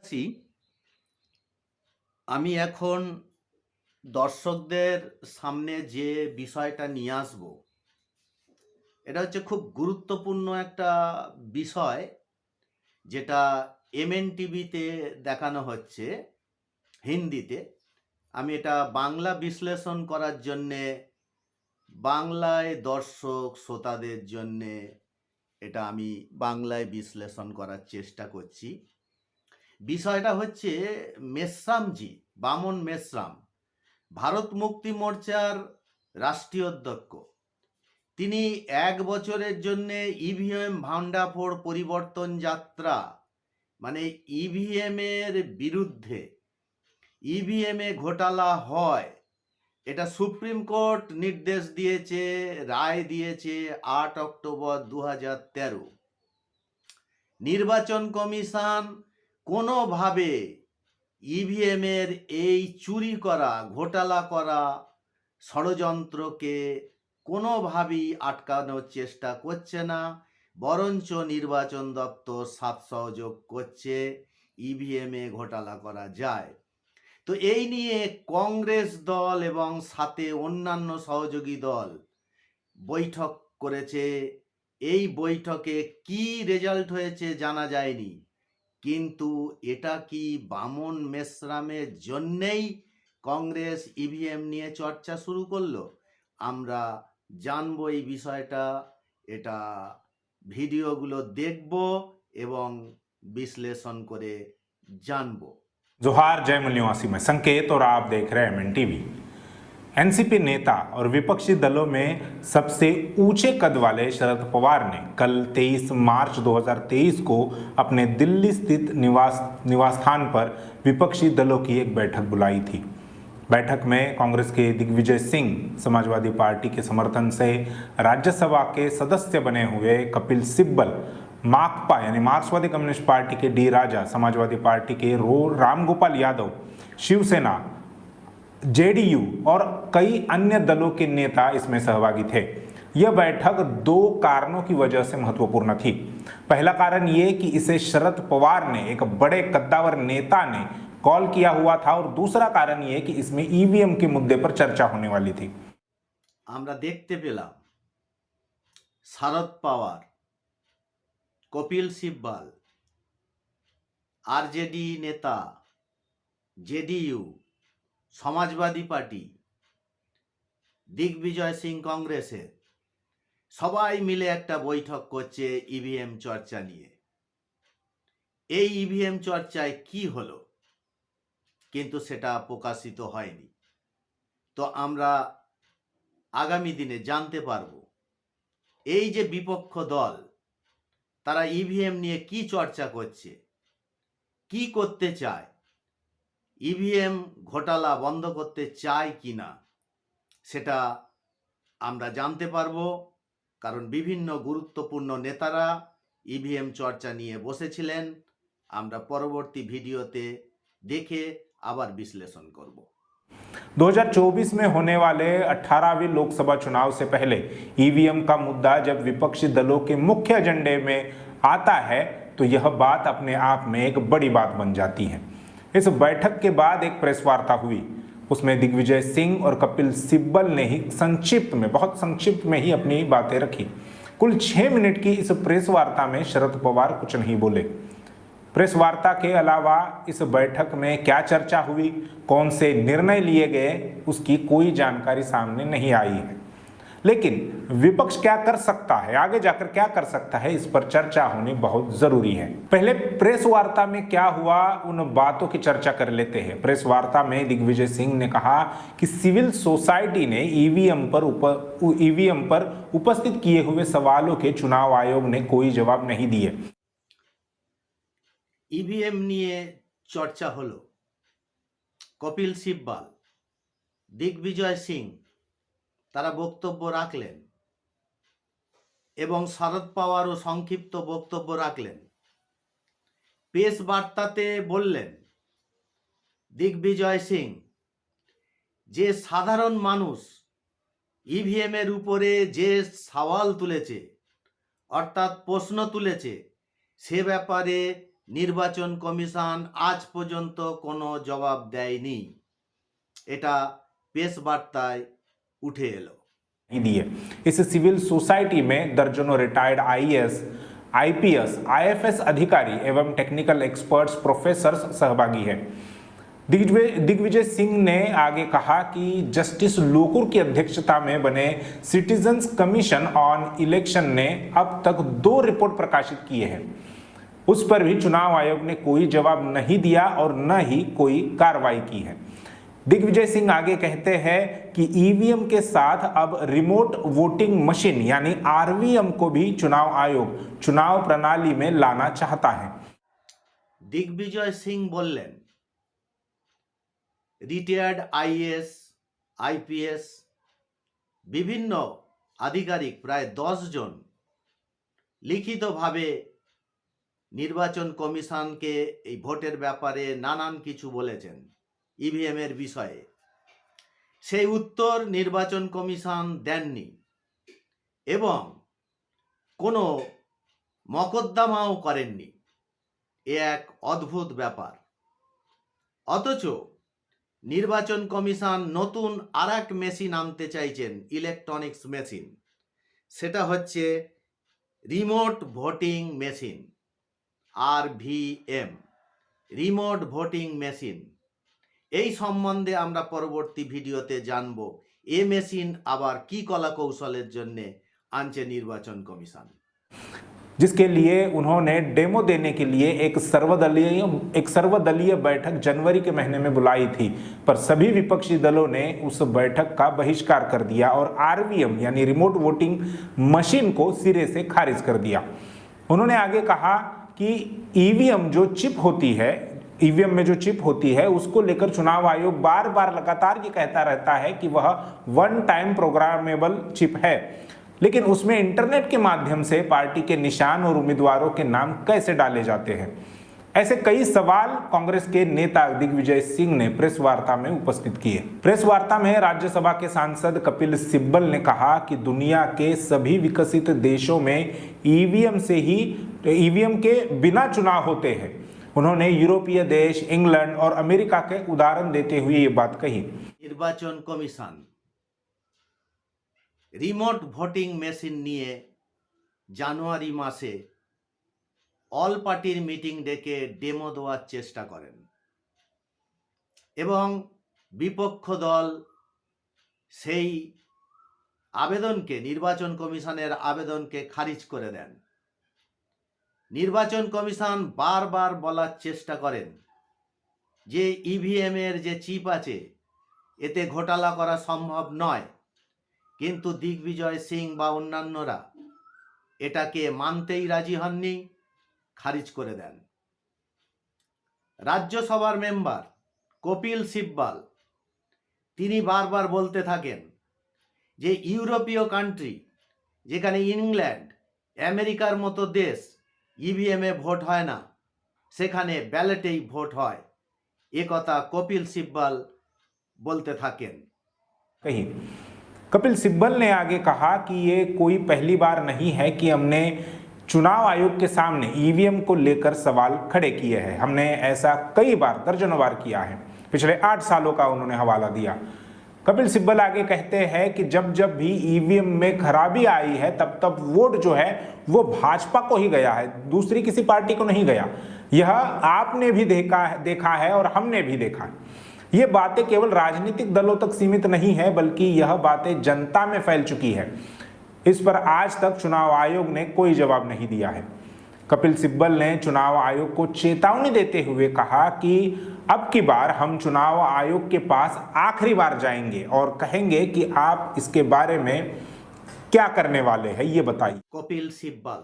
আছি, আমি এখন দর্শকদের সামনে যে বিষয়টা নিয়ে আসব, এটা হচ্ছে খুব গুরুত্বপূর্ণ একটা বিষয়, যেটা এমএন টিভিতে দেখানো হচ্ছে হিন্দিতে। আমি এটা বাংলা বিশ্লেষণ করার জন্যে, বাংলায় দর্শক শ্রোতাদের জন্যে এটা আমি বাংলায় বিশ্লেষণ করার চেষ্টা করছি। বিষয়টা হচ্ছে মেশ্রামজি, বামন মেশ্রাম, ভারত মুক্তি মোর্চার রাষ্ট্রীয় অধ্যক্ষ। তিনি 1 বছরের জন্য ইভিএম ভান্ডাফোড় পরিবর্তন যাত্রা, মানে ইভিএমের বিরুদ্ধে, ইভিএমে ঘোটালা হয়, এটা সুপ্রিম কোর্ট নির্দেশ দিয়েছে, রায় দিয়েছে 8 অক্টোবর 2013। নির্বাচন কমিশন কোনোভাবে ইভিএমের এই চুরি করা, ঘোটালা করা ষড়যন্ত্রকে কোনোভাবেই আটকানোর চেষ্টা করছে না, বরঞ্চ নির্বাচন দপ্তর সাথ সহযোগ করছে ইভিএমে ঘোটালা করা যায়। তো এই নিয়ে কংগ্রেস দল এবং সাথে অন্যান্য সহযোগী দল বৈঠক করেছে। এই বৈঠকে কি রেজাল্ট হয়েছে জানা যায়নি, কিন্তু এটা কি বামন মেশ্রামের জন্যেই কংগ্রেস ইভিএম নিয়ে চর্চা শুরু করলো? আমরা জানবো এই বিষয়টা, এটা ভিডিওগুলো দেখব এবং বিশ্লেষণ করে জানবো। जोहार जय मूल निवासी में संकेत और आप देख रहे हैं एमएन टीवी। एनसीपी नेता और विपक्षी दलों में सबसे ऊंचे कद वाले शरद पवार ने कल 23 मार्च 2023 को अपने दिल्ली स्थित निवास स्थान पर विपक्षी दलों की एक बैठक बुलाई थी। बैठक में कांग्रेस के दिग्विजय सिंह, समाजवादी पार्टी के समर्थन से राज्यसभा के सदस्य बने हुए कपिल सिब्बल, माकपा यानी मार्क्सवादी कम्युनिस्ट पार्टी के डी राजा, समाजवादी पार्टी के रामगोपाल यादव, शिवसेना, जेडीयू और कई अन्य दलों के नेता इसमें सहभागी थे। यह बैठक दो कारणों की वजह से महत्वपूर्ण थी। पहला कारण ये कि इसे शरद पवार ने, एक बड़े कद्दावर नेता ने कॉल किया हुआ था, और दूसरा कारण ये कि इसमें ईवीएम के मुद्दे पर चर्चा होने वाली थी। আমরা দেখতে পেলাম শরদ পাওয়ার, কপিল সিব্বল, আরজেডি নেতা, জেডিইউ, সমাজবাদী পার্টি, দিগ্বিজয় সিং কংগ্রেসের, সবাই মিলে একটা বৈঠক করছে ইভিএম চর্চা নিয়ে। এই ইভিএম চর্চায় কি হলো, কিন্তু সেটা প্রকাশিত হয়নি। তো আমরা আগামী দিনে জানতে পারবো এই যে বিপক্ষ দল, তারা ইভিএম নিয়ে কি চর্চা করছে, কি করতে চায়, ইভিএম ঘোটালা বন্ধ করতে চায় কি না, সেটা আমরা জানতে পারবো। কারণ বিভিন্ন গুরুত্বপূর্ণ নেতারা ইভিএম চর্চা নিয়ে বসেছিলেন। আমরা পরবর্তী ভিডিওতে দেখে আবার বিশ্লেষণ করব। 2024 में होने वाले 18वीं लोकसभा चुनाव से पहले ईवीएम का मुद्दा जब विपक्षी दलों के मुख्य एजेंडे में आता है तो यह बात अपने आप में एक बड़ी बात बन जाती है। इस बैठक के बाद एक प्रेस वार्ता हुई, उसमें दिग्विजय सिंह और कपिल सिब्बल ने ही बहुत संक्षिप्त में ही अपनी बातें रखी। कुल 6 मिनट की इस प्रेस वार्ता में शरद पवार कुछ नहीं बोले। प्रेस वार्ता के अलावा इस बैठक में क्या चर्चा हुई, कौन से निर्णय लिए गए, उसकी कोई जानकारी सामने नहीं आई है। लेकिन विपक्ष क्या कर सकता है, आगे जाकर क्या कर सकता है, इस पर चर्चा होनी बहुत जरूरी है। पहले प्रेस वार्ता में क्या हुआ, उन बातों की चर्चा कर लेते हैं। प्रेस वार्ता में दिग्विजय सिंह ने कहा कि सिविल सोसाइटी ने ईवीएम पर उपस्थित किए हुए सवालों के चुनाव आयोग ने कोई जवाब नहीं दिए। ইভিএম নিয়ে চর্চা হলো, কপিল সিব্বল, দিগ্বিজয় সিং তারা বক্তব্য রাখলেন এবং শরদ পাওয়ারও সংক্ষিপ্ত বক্তব্য রাখলেন। প্রেস বার্তাতে বললেন দিগ্বিজয় সিং যে সাধারণ মানুষ ইভিএমের উপরে যে সওয়াল তুলেছে, অর্থাৎ প্রশ্ন তুলেছে, সে ব্যাপারে নির্বাচন কমিশন আজ পর্যন্ত কোনো জবাব দেয়নি। এটা প্রেস বার্তায় উঠে এলো। दिए। इस सिविल सोसाइटी में दर्जनों रिटायर्ड आईएएस, आईपीएस, आईएफएस अधिकारी एवं टेक्निकल एक्सपर्ट्स, प्रोफेसर्स सहभागी हैं। दिग्विजय सिंह ने आगे कहा कि जस्टिस लोकुर की अध्यक्षता में बने सिटीजन्स कमीशन ऑन इलेक्शन ने अब तक 2 रिपोर्ट प्रकाशित किए हैं। उस पर भी चुनाव आयोग ने कोई जवाब नहीं दिया और न ही कोई कार्रवाई की है। दिग्विजय सिंह आगे कहते हैं कि ईवीएम के साथ अब रिमोट वोटिंग मशीन यानी आरवीएम को भी चुनाव आयोग चुनाव प्रणाली में लाना चाहता है। दिग्विजय सिंह बोलें, रिटायर्ड आईएएस, आईपीएस विभिन्न आधिकारिक प्राय 10 जन लिखितभावे निर्वाचन कमिशन के भोटर ব্যাপারে নানান কিছু বলেছেন ইভিএম এর বিষয়ে। সেই উত্তর নির্বাচন কমিশন দেননি এবং কোনো মকদ্দমাও করেননি। এ এক অদ্ভুত ব্যাপার। অথচ নির্বাচন কমিশন নতুন আরেক মেশিন আনতে চাইছেন, ইলেকট্রনিক্স মেশিন। সেটা হচ্ছে remote voting machine, RVM, remote voting machine. এই সম্বন্ধে আমরা পরবর্তী ভিডিওতে জানব এ মেশিন আবার কি কলা কৌশলের জন্য আনছে নির্বাচন কমিশন। जिसके लिए उन्होंने डेमो देने के लिए एक सर्वदलीय बैठक जनवरी के महीने में बुलाई थी, पर सभी विपक्षी दलों ने उस बैठक का बहिष्कार कर दिया और आरवीएम यानी रिमोट वोटिंग मशीन को सिरे से खारिज कर दिया। उन्होंने आगे कहा कि ईवीएम जो चिप होती है, ईवीएम में जो चिप होती है उसको लेकर चुनाव आयोग बार बार लगातार ये कहता रहता है कि वह वन टाइम प्रोग्रामेबल चिप है, लेकिन उसमें इंटरनेट के माध्यम से पार्टी के निशान और उम्मीदवारों के नाम कैसे डाले जाते हैं। ऐसे कई सवाल कांग्रेस के नेता दिग्विजय सिंह ने प्रेस वार्ता में उपस्थित किए। प्रेस वार्ता में राज्यसभा के सांसद कपिल सिब्बल ने कहा कि दुनिया के सभी विकसित देशों में ईवीएम के बिना चुनाव होते हैं। उन्होंने यूरोपीय देश, इंग्लैंड और अमेरिका के उदाहरण देते हुए ये बात कही। निर्वाचन कमिशन রিমোট ভোটিং মেশিন নিয়ে জানুয়ারি মাসে অল পার্টির মিটিং ডেকে ডেমো দেওয়ার চেষ্টা করেন এবং বিপক্ষ দল সেই আবেদনকে, নির্বাচন কমিশনের আবেদনকে খারিজ করে দেন। নির্বাচন কমিশন বারবার বলার চেষ্টা করেন যে ইভিএম এর যে চিপ আছে এতে ঘোটালা করা সম্ভব নয়, কিন্তু দিগ্বিজয় সিং বা অন্যান্যরা এটাকে মানতেই রাজি হননি, খারিজ করে দেন। রাজ্যসভার মেম্বার কপিল সিব্বল তিনি বারবার বলতে থাকেন যে ইউরোপীয় কান্ট্রি, যেখানে ইংল্যান্ড, আমেরিকার মতো দেশ ইভিএমে ভোট হয় না, সেখানে ব্যালটেই ভোট হয়। এ কথা কপিল সিব্বল बोलते থাকেন। कही कपिल सिब्बल ने आगे कहा कि ये कोई पहली बार नहीं है कि हमने चुनाव आयोग के सामने ईवीएम को लेकर सवाल खड़े किए हैं। हमने ऐसा कई बार, दर्जनों बार किया है। पिछले 8 सालों का उन्होंने हवाला दिया। कपिल सिब्बल आगे कहते हैं कि जब जब भी ईवीएम में खराबी आई है तब तब वोट जो है वो भाजपा को ही गया है, दूसरी किसी पार्टी को नहीं गया। यह आपने भी देखा है और हमने भी देखा है। ये बातें केवल राजनीतिक दलों तक सीमित नहीं है, बल्कि यह बातें जनता में फैल चुकी है। इस पर आज तक चुनाव आयोग ने कोई जवाब नहीं दिया है। कपिल सिब्बल ने चुनाव आयोग को चेतावनी देते हुए कहा कि अब की बार हम चुनाव आयोग के पास आखिरी बार जाएंगे और कहेंगे कि आप इसके बारे में क्या करने वाले हैं, ये बताइए। কপিল সিব্বল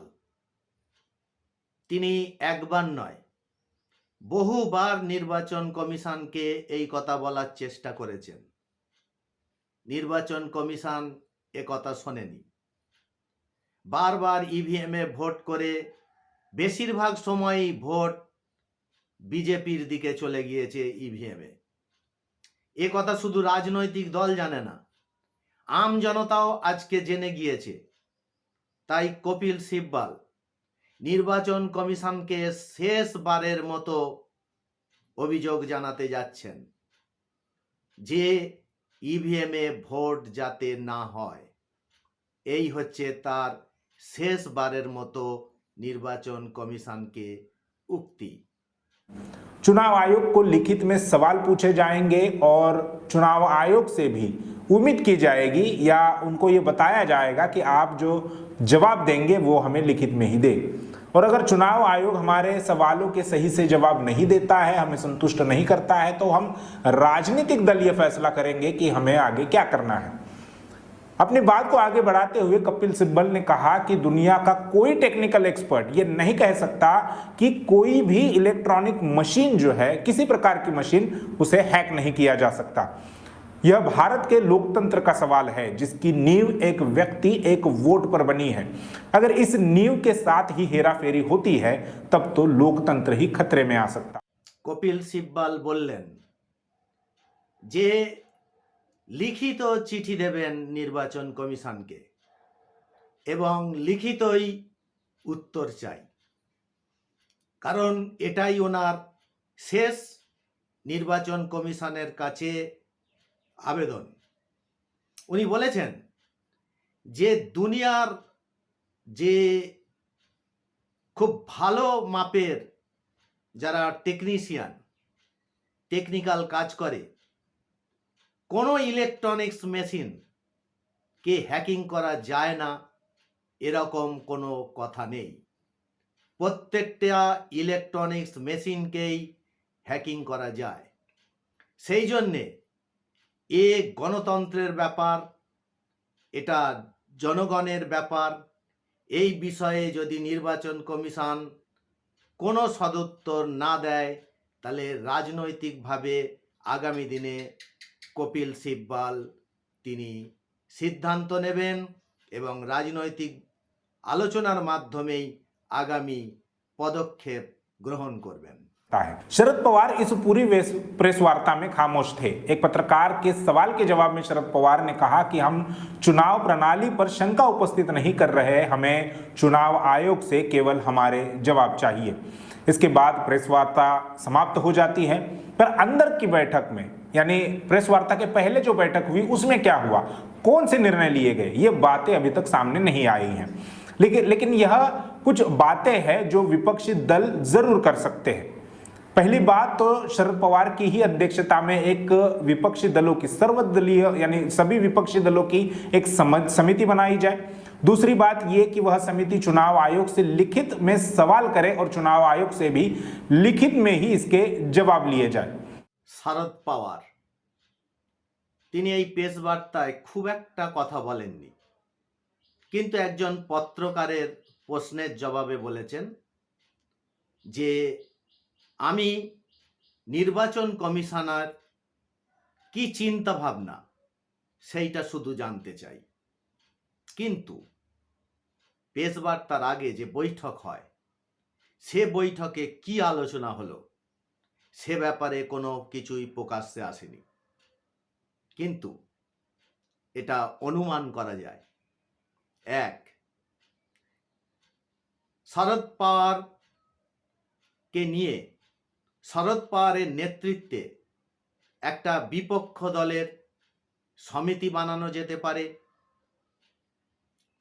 তিনি একবার নয় বহুবার নির্বাচন কমিশনকে এই কথা বলার চেষ্টা করেছেন। নির্বাচন কমিশন এ কথা শোনেনি। বারবার ইভিএমে ভোট করে বেশিরভাগ সময়ই ভোট বিজেপির দিকে চলে গিয়েছে ইভিএমে। এ কথা শুধু রাজনৈতিক দল জানে না, আম জনতাও আজকে জেনে গিয়েছে। তাই কপিল সিব্বল নির্বাচন কমিশনকে শেষবারের মতো অভিযোগ জানাতে যাচ্ছেন যে ইভিএমে ভোট যাতে না হয়, এই হচ্ছে তার শেষবারের মতো निर्वाचन कमीशन के उक्ति। चुनाव आयोग को लिखित में सवाल पूछे जाएंगे और चुनाव आयोग से भी उम्मीद की जाएगी या उनको ये बताया जाएगा कि आप जो जवाब देंगे वो हमें लिखित में ही दे। और अगर चुनाव आयोग हमारे सवालों के सही से जवाब नहीं देता है, हमें संतुष्ट नहीं करता है, तो हम राजनीतिक दल ये फैसला करेंगे कि हमें आगे क्या करना है। अपनी बात को आगे बढ़ाते हुए कपिल सिब्बल ने कहा कि दुनिया का कोई टेक्निकल एक्सपर्ट ये नहीं कह सकता कि कोई भी इलेक्ट्रॉनिक मशीन जो है, किसी प्रकार की मशीन, उसे हैक नहीं किया जा सकता। यह भारत के लोकतंत्र का सवाल है जिसकी नींव एक व्यक्ति एक वोट पर बनी है। अगर इस नींव के साथ ही हेराफेरी होती है तब तो लोकतंत्र ही खतरे में आ सकता। कपिल सिब्बल बोलें जे लिखित चिठी देवें निर्वाचन कमिशन के एवं लिखितई उत्तर चाই, कारण एटाई ओनार शेष निर्वाचन कमिशनेर काछे आवेदन। उनी बोलेছেন যে দুনিয়ার যে খুব ভালো মাপের যারা টেকনিশিয়ান, টেকনিক্যাল কাজ করে, কোনো ইলেকট্রনিক্স মেশিন কে হ্যাকিং করা যায় না এরকম কোনো কথা নেই। প্রত্যেকটা ইলেকট্রনিক্স মেশিনকেই হ্যাকিং করা যায়। সেই জন্যে এ গণতন্ত্রের ব্যাপার, এটা জনগণের ব্যাপার। এই বিষয়ে যদি নির্বাচন কমিশন কোনো সদুত্তর না দেয় তাহলে রাজনৈতিকভাবে আগামী দিনে কপিল সিব্বল তিনি সিদ্ধান্ত নেবেন এবং রাজনৈতিক আলোচনার মাধ্যমেই আগামী পদক্ষেপ গ্রহণ করবেন। शरद पवार इस पूरी प्रेस वार्ता में खामोश थे। एक पत्रकार के सवाल के जवाब में शरद पवार ने कहा कि हम चुनाव प्रणाली पर शंका उपस्थित नहीं कर रहे, हमें चुनाव आयोग से केवल हमारे जवाब चाहिए। इसके बाद प्रेस वार्ता समाप्त हो जाती है। पर अंदर की बैठक में, यानी प्रेस वार्ता के पहले जो बैठक हुई उसमें क्या हुआ, कौन से निर्णय लिए गए, ये बातें अभी तक सामने नहीं आई हैं। लेकिन यह कुछ बातें हैं जो विपक्षी दल जरूर कर सकते हैं। पहली बात तो शरद पवार की ही अध्यक्षता में एक विपक्षी दलों की सर्वदलीय यानी सभी विपक्षी दलों की एक समिति बनाई जाए। दूसरी बात ये कि वह समिति चुनाव आयोग से लिखित में सवाल करे और चुनाव आयोग से भी लिखित में ही इसके जवाब लिए जाए। শরদ পাওয়ার তিনি এই প্রেস বার্তায় খুব একটা কথা বলেননি, কিন্তু একজন পত্রকারের প্রশ্নের জবাবে বলেছেন যে আমি নির্বাচন কমিশনার কি চিন্তা ভাবনা সেইটা শুধু জানতে চাই। কিন্তু প্রেস বার্তার আগে যে বৈঠক হয় সে বৈঠকে কি আলোচনা হলো সে ব্যাপারে কোনো কিছুই প্রকাশ্যে আসেনি, কিন্তু এটা অনুমান করা যায়। এক, শরদ পাওয়ারকে নিয়ে শরদ পাওয়ারের নেতৃত্বে একটা বিপক্ষ দলের সমিতি বানানো যেতে পারে,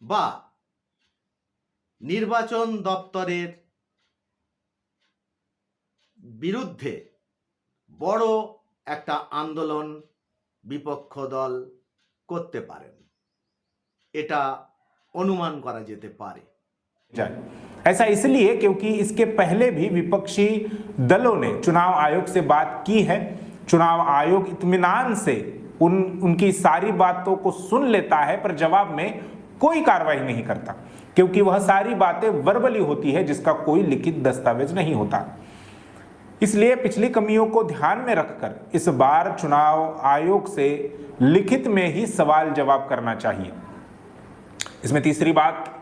বা নির্বাচন দপ্তরের বিরুদ্ধে বড় একটা আন্দোলন বিপক্ষ দল করতে পারেন, এটা অনুমান করা যেতে পারে। ऐसा इसलिए क्योंकि इसके पहले भी विपक्षी दलों ने चुनाव आयोग से बात की है। चुनाव आयोग इत्मीनान से उनकी सारी बातों को सुन लेता है पर जवाब में कोई कार्रवाई नहीं करता, क्योंकि वह सारी बातें वर्बली होती है जिसका कोई लिखित दस्तावेज नहीं होता। इसलिए पिछली कमियों को ध्यान में रखकर इस बार चुनाव आयोग से लिखित में ही सवाल जवाब करना चाहिए। इसमें तीसरी बात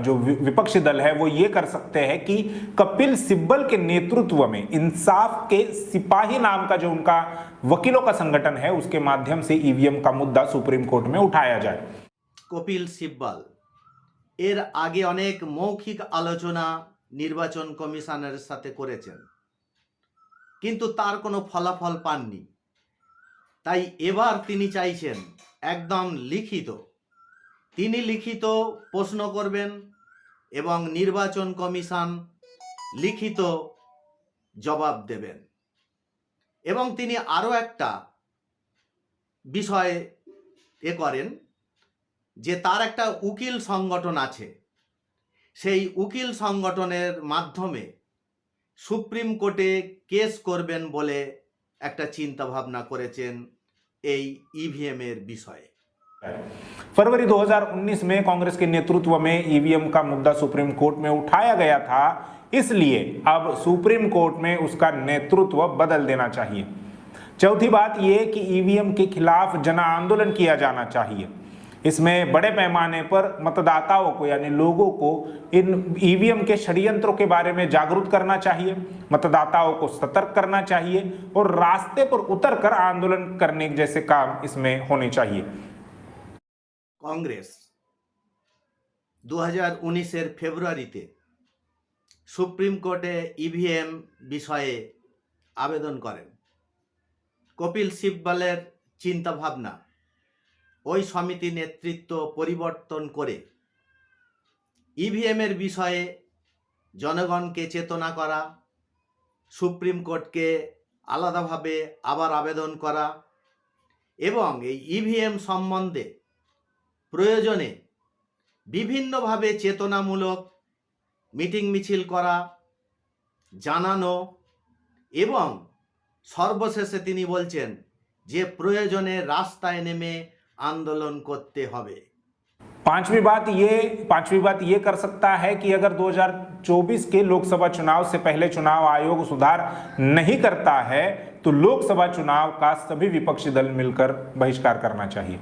जो विपक्षी दल है वो ये कर सकते हैं कि कपिल सिब्बल के नेतृत्व में इंसाफ के सिपाही नाम का जो उनका वकीलों का संगठन है उसके माध्यम से ईवीएम का मुद्दा सुप्रीम कोर्ट में उठाया जाए। कपिल सिब्बल এর আগে অনেক মৌখিক আলোচনা নির্বাচন কমিশনের সাথে করেছেন, কিন্তু তার কোনো ফলাফল পাননি। তাই এবার তিনি চাইছেন একদম লিখিত, তিনি লিখিত প্রশ্ন করবেন এবং নির্বাচন কমিশন লিখিত জবাব দেবেন। এবং তিনি আরও একটা বিষয় করেন যে তার একটা উকিল সংগঠন আছে, সেই উকিল সংগঠনের মাধ্যমে সুপ্রিম কোর্টে কেস করবেন বলে একটা চিন্তা ভাবনা করেছেন এই ईवीएम এর বিষয়ে। फरवरी 2019 में कांग्रेस के नेतृत्व में ईवीएम का मुद्दा सुप्रीम कोर्ट में उठाया गया था, इसलिए अब सुप्रीम कोर्ट में उसका नेतृत्व बदल देना चाहिए। चौथी बात यह कि ईवीएम के खिलाफ जन आंदोलन किया जाना चाहिए। इसमें बड़े पैमाने पर मतदाताओं को यानी लोगों को इन ईवीएम के षड्यंत्रों के बारे में जागरूक करना चाहिए, मतदाताओं को सतर्क करना चाहिए और रास्ते पर उतरकर आंदोलन करने जैसे काम इसमें होने चाहिए। কংগ্রেস 2019-এর ফেব্রুয়ারিতে সুপ্রিম কোর্টে ईवीएम বিষয়ে আবেদন করেন। কপিল সিব্বলের চিন্তাভাবনা ওই সমিতি নেতৃত্ব পরিবর্তন করে ईवीएम এর বিষয়ে জনগণকে চেতনা করা, সুপ্রিম কোর্টকে আলাদাভাবে আবার আবেদন করা এবং এই ईवीएम সম্বন্ধে প্রয়োজনে বিভিন্নভাবে চেতনামূলক মিটিং মিছিল করা, জানানো এবং সর্বশেষে তিনি বলছেন যে প্রয়োজনে রাস্তায় নেমে আন্দোলন করতে হবে। पांचवी बात ये कर सकता है कि अगर 2024 के लोकसभा चुनाव से पहले चुनाव आयोग सुधार नहीं करता है तो लोकसभा चुनाव का सभी विपक्षी दल मिलकर बहिष्कार करना चाहिए।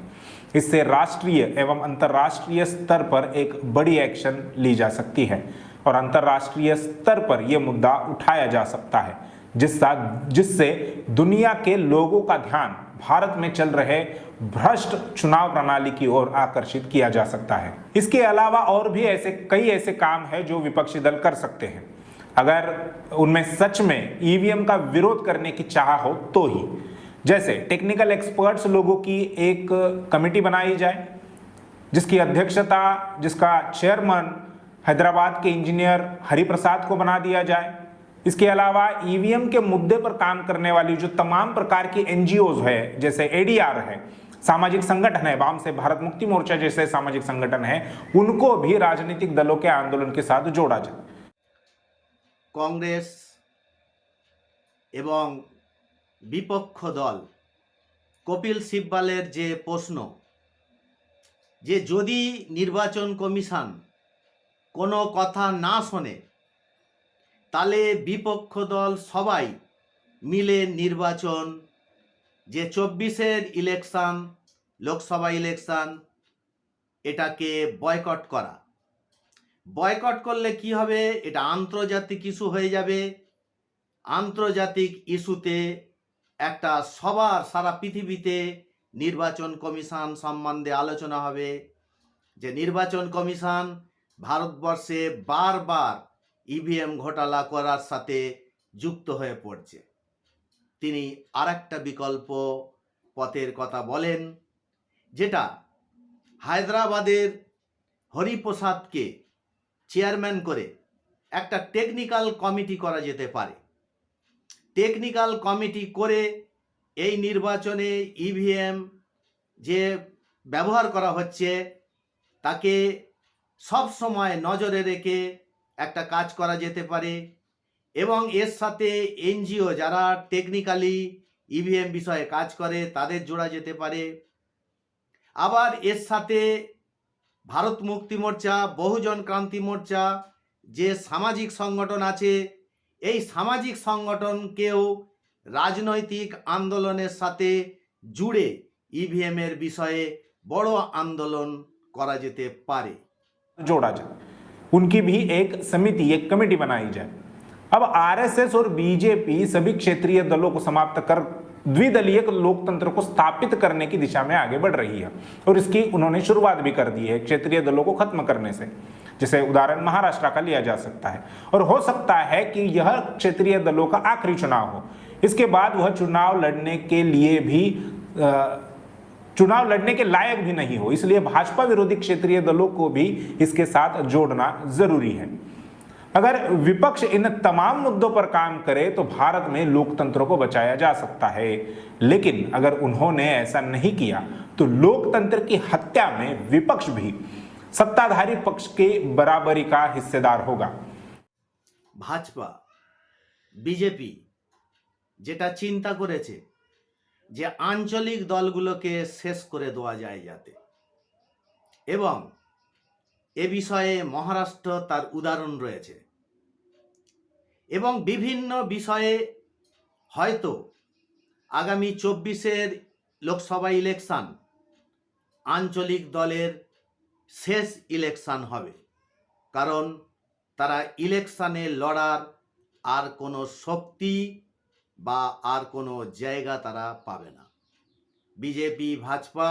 इससे राष्ट्रीय एवं अंतर्राष्ट्रीय स्तर पर एक बड़ी एक्शन ली जा सकती है और अंतर्राष्ट्रीय स्तर पर यह मुद्दा उठाया जा सकता है, जिससे दुनिया के लोगों का ध्यान भारत में चल रहे भ्रष्ट चुनाव प्रणाली की ओर आकर्षित किया जा सकता है। इसके अलावा और भी कई ऐसे काम हैं जो विपक्षी दल कर सकते हैं, अगर उनमें सच में ईवीएम का विरोध करने की चाह हो तो ही। जैसे टेक्निकल एक्सपर्ट्स लोगों की एक कमेटी बनाई जाए, जिसका चेयरमैन हैदराबाद के इंजीनियर हरिप्रसाद को बना दिया जाए। इसके अलावा ईवीएम के मुद्दे पर काम करने वाली जो तमाम प्रकार की एनजीओज है, जैसे एडीआर है, सामाजिक संगठन है, वाम से भारत मुक्ति मोर्चा जैसे सामाजिक संगठन है, उनको भी राजनीतिक दलों के आंदोलन के साथ जोड़ा जाए। कांग्रेस এবং বিপক্ষ দল কপিল সিব্বলের যে প্রশ্ন যে যদি নির্বাচন কমিশন কোনো কথা না শোনে তাহলে বিপক্ষ দল সবাই মিলে নির্বাচন যে 24-এর ইলেকশন লোকসভা ইলেকশন এটাকে বয়কট করা। বয়কট করলে কি হবে? এটা আন্তর্জাতিক ইস্যু হয়ে যাবে। আন্তর্জাতিক ইস্যুতে একটা সারা পৃথিবীতে নির্বাচন কমিশন সম্বন্ধে আলোচনা হবে যে নির্বাচন কমিশন ভারতবর্ষে বারবার ईवीएम ঘোটালা করার সাথে যুক্ত হয়ে পড়ছে। তিনি আরেকটা বিকল্প পথের কথা বলেন, যেটা হায়দ্রাবাদের হরিপ্রসাদকে চেয়ারম্যান করে একটা টেকনিক্যাল কমিটি করা যেতে পারে। টেকনিক্যাল কমিটি করে এই নির্বাচনে ईवीएम যে ব্যবহার করা হচ্ছে তাকে সব সময় নজরে রেখে একটা কাজ করা যেতে পারে এবং এর সাথে এনজিও যারা টেকনিক্যালি ईवीएम বিষয়ে কাজ করে তাদের জোড়া যেতে পারে। আবার এর সাথে ভারত মুক্তি মোর্চা, বহুজন ক্রান্তি মোর্চা যে সামাজিক সংগঠন আছে এই সামাজিক সংগঠনকেও রাজনৈতিক আন্দোলনের সাথে জুড়ে ईवीएम এর বিষয়ে বড় আন্দোলন করা যেতে পারে। जोड़ा जाए, उनकी भी एक समिति, एक कमेटी बनाई जाए। अब आरएसएस और बीजेपी सभी क्षेत्रीय दलों को समाप्त कर द्विदलीय लोकतंत्र को स्थापित करने की दिशा में आगे बढ़ रही है और इसकी उन्होंने शुरुआत भी कर दी है क्षेत्रीय दलों को खत्म करने से। जैसे उदाहरण महाराष्ट्र का लिया जा सकता है और हो सकता है कि यह क्षेत्रीय दलों का आखिरी चुनाव हो। इसके बाद वह चुनाव लड़ने के लायक भी नहीं हो, इसलिए भाजपा विरोधी क्षेत्रीय दलों को भी इसके साथ जोड़ना जरूरी है। अगर विपक्ष इन तमाम मुद्दों पर काम करे तो भारत में लोकतंत्र को बचाया जा सकता है, लेकिन अगर उन्होंने ऐसा नहीं किया तो लोकतंत्र की हत्या में विपक्ष भी सत्ताधारी पक्ष के बराबरी का हिस्सेदार होगा। ভাজপা বিজেপি যেটা চিন্তা করেছে যে আঞ্চলিক দলগুলোকে শেষ করে দেওয়া যায় যাতে, এবং এ বিষয়ে মহারাষ্ট্র তার উদাহরণ রয়েছে, এবং বিভিন্ন বিষয়ে হয়তো আগামী 24-এর লোকসভা ইলেকশন আঞ্চলিক দলের শেষ ইলেকশন হবে, কারণ তারা ইলেকশনে লড়ার আর কোনো শক্তি বা আর কোনো জায়গা তারা পাবে না। বিজেপি ভাজপা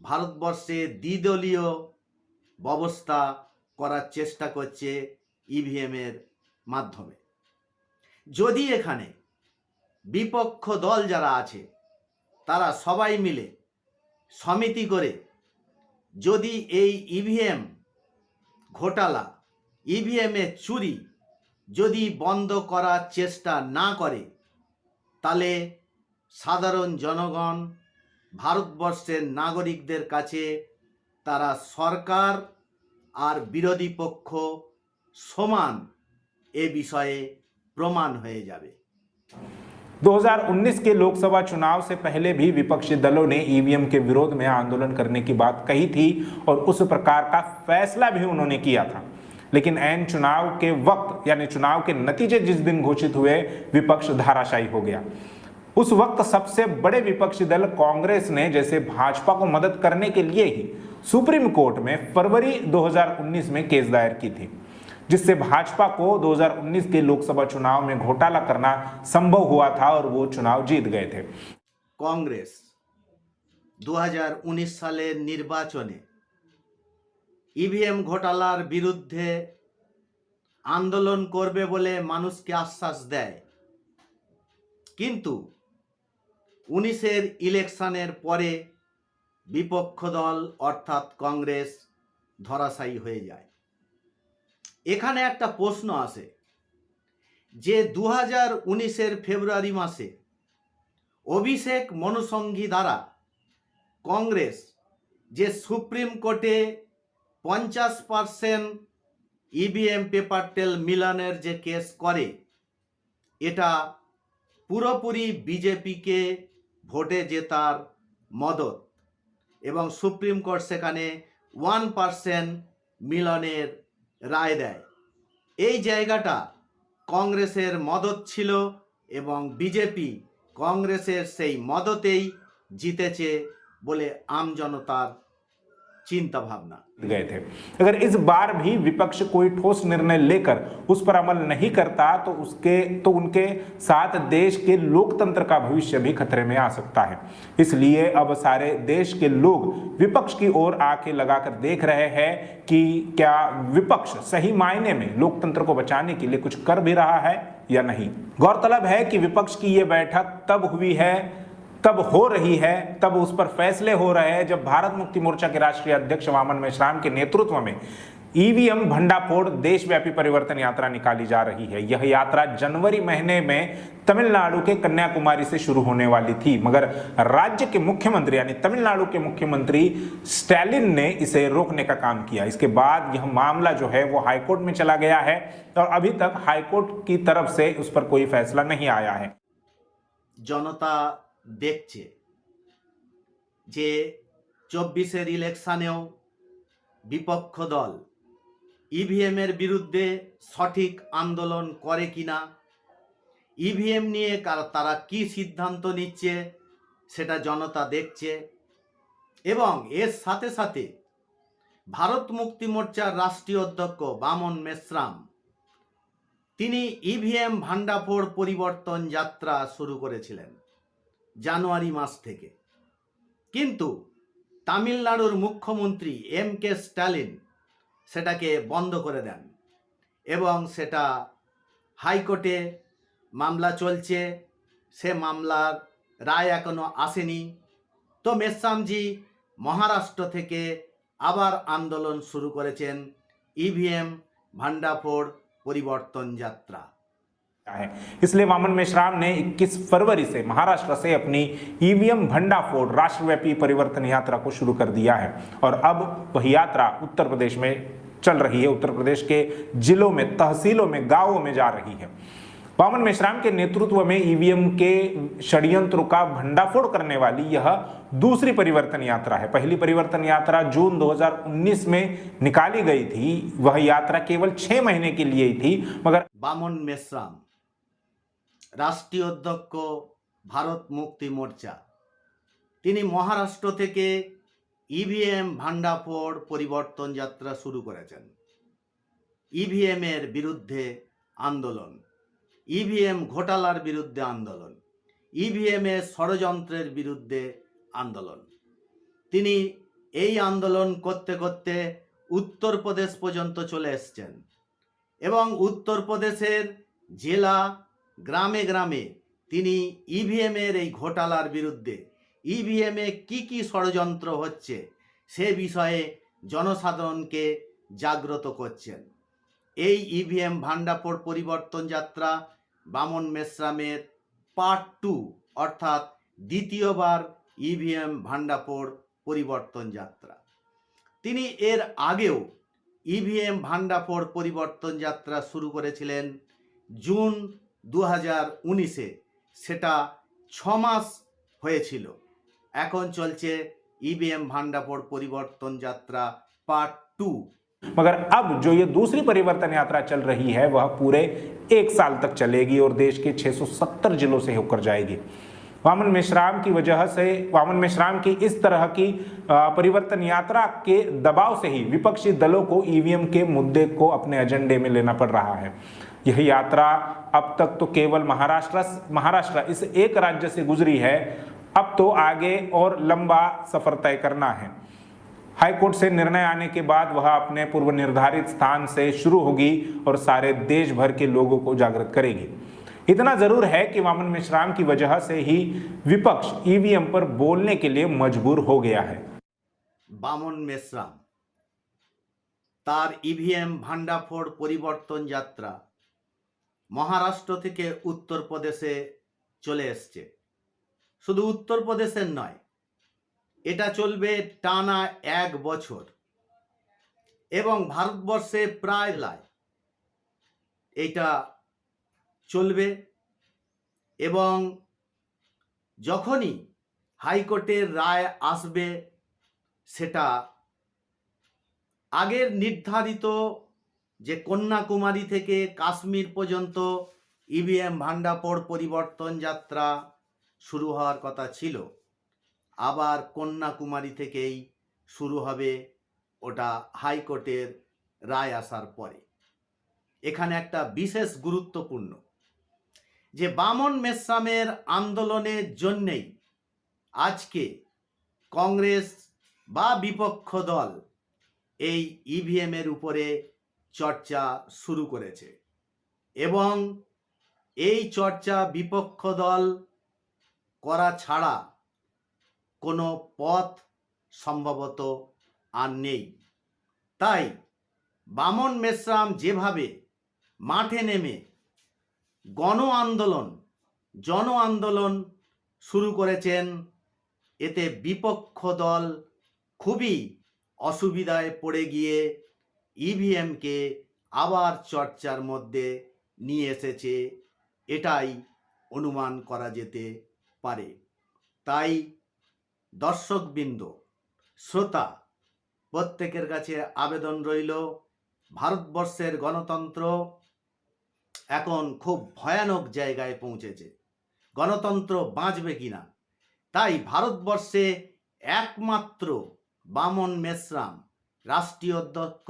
ভারতবর্ষে দ্বিদলীয় ব্যবস্থা করার চেষ্টা করছে ইভিএমের মাধ্যমে। যদি এখানে বিপক্ষ দল যারা আছে তারা সবাই মিলে সমিতি করে যদি এই ইভিএম ঘোটালা, ইভিএমের চুরি যদি বন্ধ করার চেষ্টা না করে, তাহলে সাধারণ জনগণ, ভারতবর্ষের নাগরিকদের কাছে তারা সরকার আর বিরোধী পক্ষ সমান এ বিষয়ে প্রমাণ হয়ে যাবে। 2019 के लोकसभा चुनाव से पहले भी विपक्षी दलों ने ईवीएम के विरोध में आंदोलन करने की बात कही थी और उस प्रकार का फैसला भी उन्होंने किया था, लेकिन ऐन चुनाव के वक्त यानी चुनाव के नतीजे जिस दिन घोषित हुए विपक्ष धाराशायी हो गया। उस वक्त सबसे बड़े विपक्षी दल कांग्रेस ने जैसे भाजपा को मदद करने के लिए ही सुप्रीम कोर्ट में फरवरी 2019 में केस दायर की थी, जिससे भाजपा को 2019 के लोकसभा चुनाव में घोटाला करना संभव हुआ था और वो चुनाव जीत गए थे। कांग्रेस 2019 সালের নির্বাচনে ইভিএম ঘোটালার বিরুদ্ধে আন্দোলন করবে বলে মানুষকে আশ্বাস দেয়, কিন্তু 19-এর ইলেকশনের পরে বিপক্ষ দল অর্থাৎ কংগ্রেস ধরাশায়ী হয়ে যায়। এখানে একটা প্রশ্ন আসে যে 2019-এর ফেব্রুয়ারি মাসে অভিষেক মনু সংঘি দ্বারা কংগ্রেস যে সুপ্রিম কোর্টে 50% ইভিএম পেপার টেল মিলানের যে কেস করে, এটা পুরোপুরি বিজেপিকে ভোটে জেতার মদত, এবং সুপ্রিম কোর্ট সেখানে 1% মিলনের রায় দেয়। এই জায়গাটা কংগ্রেসের মদত ছিল এবং বিজেপি কংগ্রেসের সেই মদতেই জিতেছে বলে आम জনতার चिंता भावना गए थे। अगर इस बार भी विपक्ष कोई ठोस निर्णय लेकर उस पर अमल नहीं करता तो उनके साथ देश के लोकतंत्र का भविष्य भी खतरे में आ सकता है। इसलिए अब सारे देश के लोग विपक्ष की ओर आंखें लगाकर देख रहे हैं कि क्या विपक्ष सही मायने में लोकतंत्र को बचाने के लिए कुछ कर भी रहा है या नहीं। गौरतलब है कि विपक्ष की ये बैठक तब हो रही है, तब उस पर फैसले हो रहे हैं जब भारत मुक्ति मोर्चा के राष्ट्रीय अध्यक्ष वामन मेश्राम के नेतृत्व में ईवीएम भंडाफोड़ देशव्यापी परिवर्तन यात्रा निकाली जा रही है। यह यात्रा जनवरी महीने में तमिलनाडु के कन्याकुमारी से शुरू होने वाली थी, मगर राज्य के मुख्यमंत्री यानी तमिलनाडु के मुख्यमंत्री स्टैलिन ने इसे रोकने का काम किया। इसके बाद यह मामला जो है वो हाईकोर्ट में चला गया है और अभी तक हाईकोर्ट की तरफ से उस पर कोई फैसला नहीं आया है। जनता দেখছে যে 24-এর ইলেকশনেও বিপক্ষ দল ইভিএমের বিরুদ্ধে সঠিক আন্দোলন করে কিনা, ইভিএম নিয়ে তারা কি সিদ্ধান্ত নিচ্ছে সেটা জনতা দেখছে। এবং এর সাথে সাথে ভারত মুক্তি মোর্চার রাষ্ট্রীয় অধ্যক্ষ বামন মেশ্রাম তিনি ইভিএম ভান্ডাফোড় পরিবর্তন যাত্রা শুরু করেছিলেন। জানুয়ারি মাস থেকে, কিন্তু তামিলনাড়ুর মুখ্যমন্ত্রী M.K. স্ট্যালিন সেটাকে বন্ধ করে দেন এবং সেটা হাইকোর্টে মামলা চলছে, সে মামলার রায় এখনো আসেনি। তো মেশ্রামজি মহারাষ্ট্র থেকে আবার আন্দোলন শুরু করেছেন ইভিএম ভান্ডাফোড় পরিবর্তন যাত্রা। है। इसलिए वामन मेश्राम ने 21 फरवरी से महाराष्ट्र से अपनी ईवीएम भंडाफोड़ राष्ट्रव्यापी परिवर्तन यात्रा को शुरू कर दिया है और अब वह यात्रा उत्तर प्रदेश में चल रही है। उत्तर प्रदेश के जिलों में, तहसीलों में, गांवों में जा रही है। वामन मेश्राम के नेतृत्व में ईवीएम के षड्यंत्रों का भंडाफोड़ करने वाली यह दूसरी परिवर्तन यात्रा है। पहली परिवर्तन यात्रा जून 2019 में निकाली गई थी। वह यात्रा केवल 6 महीने के लिए ही थी, मगर বামন মেশ্রাম রাষ্ট্রীয় অধ্যক্ষ ভারত মুক্তি মোর্চা, তিনি মহারাষ্ট্র থেকে ইভিএম ভান্ডাফোড় পরিবর্তন যাত্রা শুরু করেছেন। ইভিএম এর বিরুদ্ধে আন্দোলন, ইভিএম ঘোটালার বিরুদ্ধে আন্দোলন, ইভিএম এর ষড়যন্ত্রের বিরুদ্ধে আন্দোলন। তিনি এই আন্দোলন করতে করতে উত্তরপ্রদেশ পর্যন্ত চলে এসেছেন এবং উত্তরপ্রদেশের জেলা, গ্রামে গ্রামে তিনি ইভিএমের এই ঘোটালার বিরুদ্ধে, ইভিএমে কি কি ষড়যন্ত্র হচ্ছে সে বিষয়ে জনসাধারণকে জাগ্রত করছেন। এই ইভিএম ভান্ডাফোড় পরিবর্তন যাত্রা বামন মেশ্রামের পার্ট 2, অর্থাৎ দ্বিতীয়বার ইভিএম ভান্ডাফোড় পরিবর্তন যাত্রা। তিনি এর আগেও ইভিএম ভান্ডাফোড় পরিবর্তন যাত্রা শুরু করেছিলেন জুন 2019-এ, সেটা 6 মাস হয়েছিল। এখন চলছে ইভিএম ভান্ডাফোড় পরিবর্তন যাত্রা পার্ট 2। मगर अब जो ये दूसरी परिवर्तन यात्रा चल रही है वह पूरे 1 साल तक चलेगी और देश के 670 जिलों से होकर जाएगी। वामन मेश्राम की वजह से, वामन मेश्राम की इस तरह की परिवर्तन यात्रा के दबाव से ही विपक्षी दलों को ईवीएम के मुद्दे को अपने एजेंडे में लेना पड़ रहा है। यह यात्रा अब तक तो केवल महाराष्ट्र इस एक राज्य से गुजरी है, अब तो आगे और लंबा सफर तय करना है। हाईकोर्ट से निर्णय आने के बाद वह अपने पूर्व निर्धारित स्थान से शुरू होगी और सारे देश भर के लोगों को जागृत करेगी। इतना जरूर है कि वामन मेश्राम की वजह से ही विपक्ष ईवीएम पर बोलने के लिए मजबूर हो गया है। বামন মেশ্রাম তার ইভিএম ভান্ডাফোড় পরিবর্তন যাত্রা মহারাষ্ট্র থেকে উত্তরপ্রদেশে চলে এসছে। শুধু উত্তরপ্রদেশের নয়, এটা চলবে টানা 1 বছর এবং ভারতবর্ষে প্রায় এটা চলবে এবং যখনই হাইকোর্টের রায় আসবে সেটা আগের নির্ধারিত যে কন্যাকুমারী থেকে কাশ্মীর পর্যন্ত ইভিএম ভান্ডাফোড় পরিবর্তন যাত্রা শুরু হওয়ার কথা ছিল, আবার কন্যাকুমারী থেকেই শুরু হবে, ওটা হাইকোর্টের রায় আসার পরে। এখানে একটা বিশেষ গুরুত্বপূর্ণ যে বামন মেশ্রামের আন্দোলনের জন্যেই আজকে কংগ্রেস বা বিপক্ষ দল এই ইভিএমের উপরে চর্চা শুরু করেছে এবং এই চর্চা বিপক্ষ দল করা ছাড়া কোনো পথ সম্ভবত আর নেই। তাই বামন মেশ্রাম যেভাবে মাঠে নেমে জন আন্দোলন শুরু করেছেন, এতে বিপক্ষ দল খুবই অসুবিধায় পড়ে গিয়ে ইভিএমকে আবার চর্চার মধ্যে নিয়ে এসেছে, এটাই অনুমান করা যেতে পারে। তাই দর্শকবৃন্দ, শ্রোতা, প্রত্যেকের কাছে আবেদন রইল, ভারতবর্ষের গণতন্ত্র এখন খুব ভয়ানক জায়গায় পৌঁছেছে। গণতন্ত্র বাঁচবে কিনা, তাই ভারতবর্ষে একমাত্র বামন মেশ্রাম, রাষ্ট্রীয় অধ্যক্ষ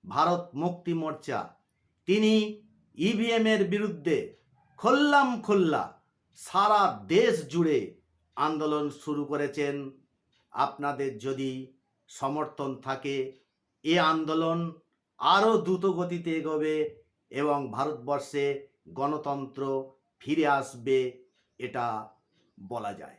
ভারত মুক্তি মোর্চা, তিনি ইভিএমের বিরুদ্ধে খোল্লা সারা দেশ জুড়ে আন্দোলন শুরু করেছেন, আপনাদের যদি সমর্থন থাকে এ আন্দোলন আরও দ্রুত গতিতে এগোবে এবং ভারতবর্ষে গণতন্ত্র ফিরে আসবে, এটা বলা যায়।